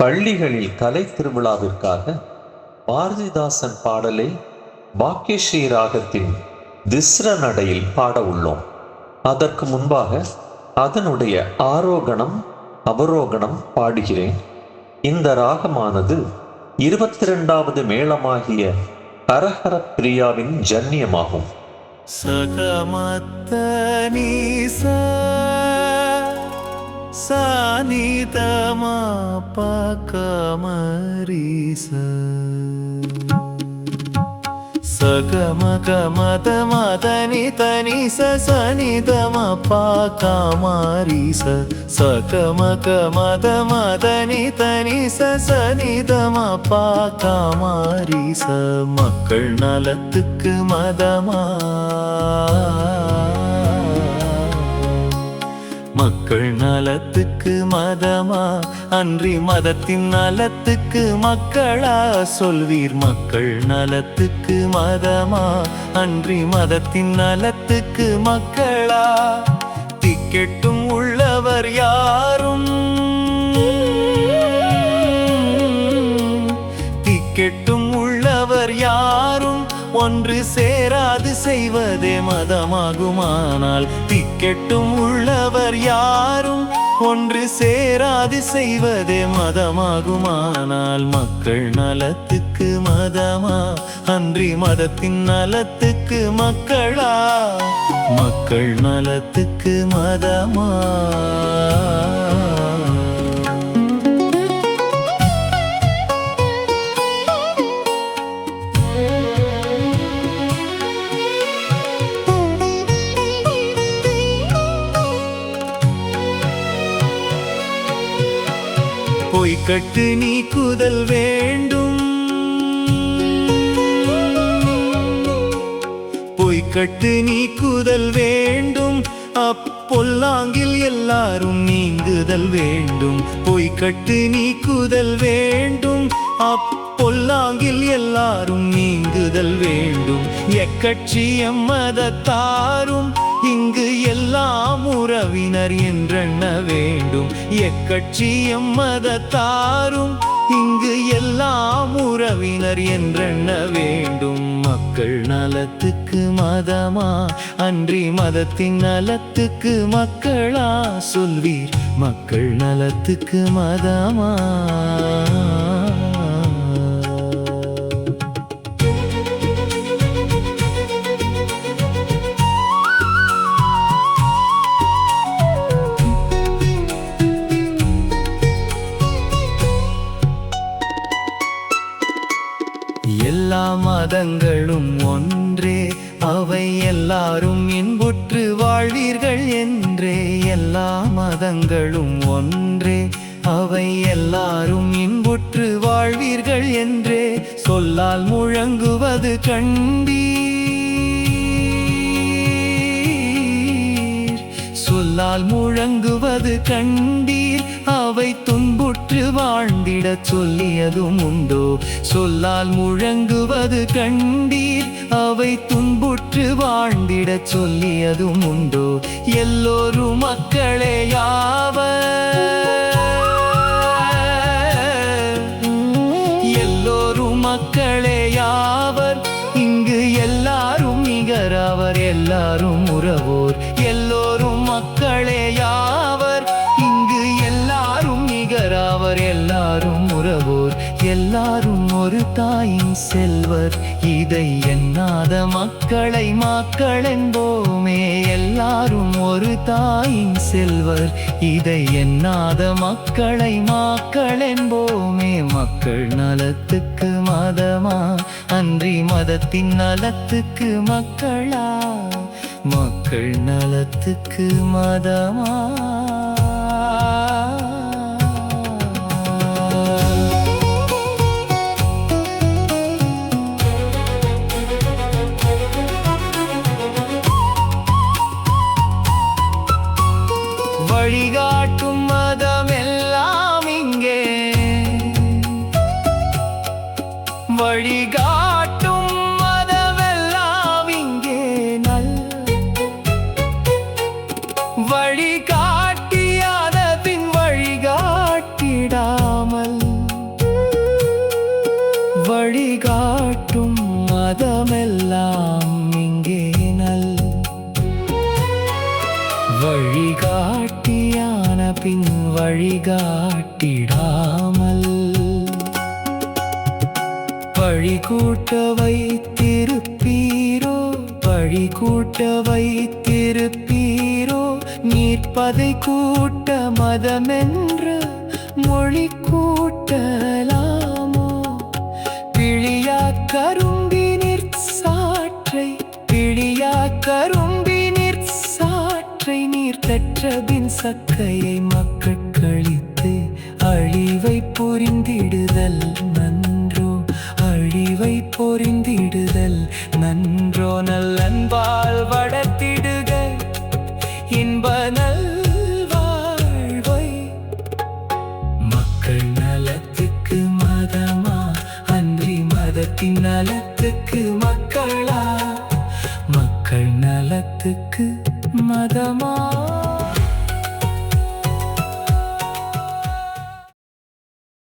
பள்ளிகளில் கலை திருவிழாவிற்காக பாரதிதாசன் பாடலை பாக்கியஸ்ரீ ராகத்தின் திஸ்ர நடையில் பாட உள்ளோம். அதற்கு முன்பாக அதனுடைய ஆரோகணம் அவரோகணம் பாடுகிறேன். இந்த ராகமானது 22வது மேளமாகிய ஹரஹர பிரியாவின் ஜன்னியமாகும். சகமத்த நீச சானிதமா பகமரிச சகமகமத மதனி தனிச சனிதம பகமரிச சகமகமத மதனி தனிச சனிதம பகமரிச மக்கள் நலத்துக்கு மதமா மக்கள் நலத்துக்கு மதமா அன்றி மதத்தின் நலத்துக்கு மக்களா சொல்வீர். மக்கள் நலத்துக்கு மதமா அன்றி மதத்தின் நலத்துக்கு மக்களா திக்கெட்டும் உள்ளவர் யாரும் திக்கெட்டும் உள்ளவர் யாரும் ஒன்று சேராது செய்வதே மதமாகுமானால் திக்கெட்டும் உள்ளவர் யாரும் ஒன்று சேராது செய்வதே மதமாகுமானால் மக்கள் நலத்துக்கு மதமா அன்றி மதத்தின் நலத்துக்கு மக்களா மக்கள் நலத்துக்கு மதமா பொய்க்கட்டு நீக்குதல் வேண்டும் பொய்க்கட்டு நீக்குதல் வேண்டும் அப்பொல்லாங்கில் எல்லாரும் நீங்குதல் வேண்டும். பொய்க்கட்டு நீக்குதல் வேண்டும் அப்பொல்லாங்கில் எல்லாரும் நீங்குதல் வேண்டும். எக்கட்சி எம்மதத்தாரும் இங்கு எல்லாம் உறவினர் என்றெண்ண வேண்டும். எக்கட்சி எம்மதத்தாரும் இங்கு எல்லாம் உறவினர் என்றெண்ண வேண்டும். மக்கள் நலத்துக்கு மதமா அன்றி மதத்தின் நலத்துக்கு மக்களா சொல்வீர். மக்கள் நலத்துக்கு மதமா எல்லா மதங்களும் ஒன்றே அவை எல்லாரும் இன்புற்று வாழ்வீர்கள் என்றே. எல்லா மதங்களும் ஒன்றே அவை எல்லாரும் இன்புற்று வாழ்வீர்கள் என்றே. சொல்லால் முழங்குவது கண்டீர் சொல்லால் முழங்குவது கண்டீர் அவை துன்புற்று வாழ்ந்திடச் சொல்லியதும் உண்டோ. சொல்லால் முழங்குவது கண்டீர் அவை துன்புற்று வாழ்ந்திடச் சொல்லியதும் உண்டோ. எல்லோரும் மக்களேயாவர் எல்லோரும் மக்களேயாவர் இங்கு எல்லாரும் நிகராவர் எல்லாரும் உறவோர். எல்லோரும் மக்களேயாவர் இங்கு எல்லாரும் நிகராவர் எல்லாரும் உறவோர். எல்லாரும் ஒரு தாயின் செல்வர் இதை எண்ணாத மக்களை மக்கள் என்போமே. எல்லாரும் ஒரு தாயின் செல்வர் இதை எண்ணாத மக்களை மக்கள் என்போமே. மக்கள் நலத்துக்கு மதமா அன்றி மதத்தின் நலத்துக்கு மக்களா மக்கள் நலத்துக்கு மதமா வழிகாட்டும் மதமெல்லாம் இங்கே வழிகாட்டும் மதமெல்லாம் இங்கே வழிகாட்டியாத பின் வழிகாட்டிடாமல் வழிகாட்டும் மதமெல்லாம் இங்கே நல் வழிகாட்டியான பின் வழிகாட்டிடாமல் பழி கூட்ட வைத்திருப்பீரோ பழி கூட்ட வைத்திருப்பீரோ நீர்ப்பதை கூட்ட மதமென்ற மொழி கூட்டலாமோ பிழியா கரும்பினிற் சாற்றை பிழியா கரும்பினிற் சாற்றை நீர் தற்றபின் சக்கையை மக்கட்களித்து அழிவை புரிந்திடுதல் நன்றோ அழிவை பொறிந்திடுதல் நன்றோ நல்லன்பால் வளர்த்திடுக இன்ப நல்வாழ்வை மக்கள் நலத்துக்கு மதமா அன்றி மதத்தின் நலத்துக்கு மக்களா மக்கள் நலத்துக்கு மதமா